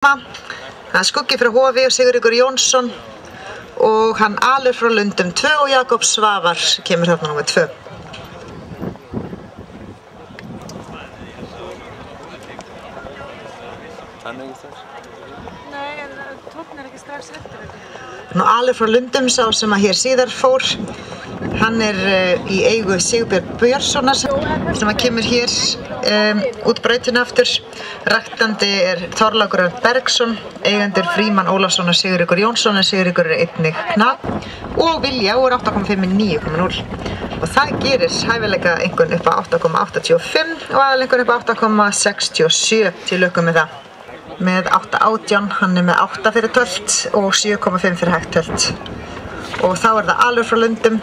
Hann Skuggi frá Hofi og Sigríkur Jónsson og hann Alur frá Lundum 2 og Jakob Svavar kemur þarna númer 2. Nei, en tókn ekki strax eftir þetta. Nú Alur frá Lundum sá sem að hér síðar fór, hann í eigu Sigurbjörn Björnssonar sem að kemur hér út brautina aftur. Ræktandi Þorlákur Bergsson, eigendur Frímann Ólafsson og Sigríkur Jónsson, en Sigríkur einnig knap og Vilja úr 8,5 í 9,0 og það gerir hæfileika einhvern upp á 8,85 og aðalengur upp á 8,67 til lukku með það. Með 8,18, hann með 8 fyrir tölt og 7,5 fyrir hægt tölt. Og þá það Alur frá Lundum,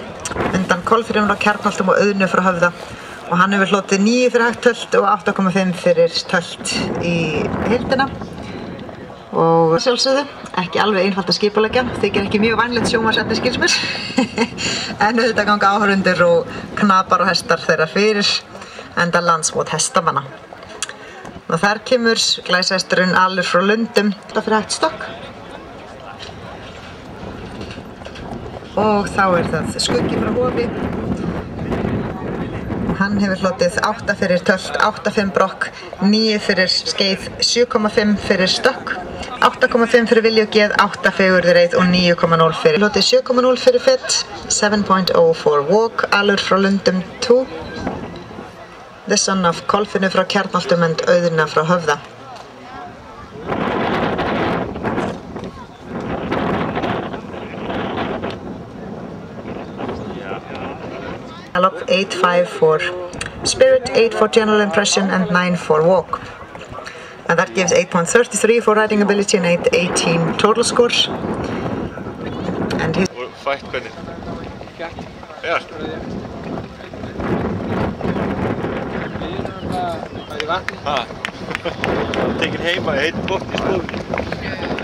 undan Kolfrúnu frá Kjarnholtum og Auðnu frá Höfða. Og hann hefur hlotið 9 fyrir hægt tölt og 8,5 fyrir tölt í heildina. Og sjálfsögðu, ekki alveg einfalt að skipuleggja, þykir ekki mjög vænlegt sjónvarpsefni skils mér. En auðvitað ganga áhorfendur og knapar og hestar þeirra fyrir, enda landsmót hestamanna. Og þar kemur glæsihesturinn Alur frá Lundum fyrir hægt stokk. Og þá það Skuggi frá Hofi. Hann hefur hlotið 8 fyrir tölt, 8,5 brokk, 9 fyrir skeið, 7,5 fyrir stökk, 8,5 fyrir Vilju geð, 8 fegurðareið og 9,0 fyrir. Hlotið 7,0 fyrir fett, 7.0 for walk, Alur frá Lundum 2. The son of Kolfrúnu frá Kjarnholtum and Auðna frá Höfða. Gallop 8.5 for spirit, 8 for general impression and 9 for walk. And that gives 8.33 for riding ability and 8.18 total scores. And his fight hvernig? Ja. Tekin heima í heitum botni í skóðum.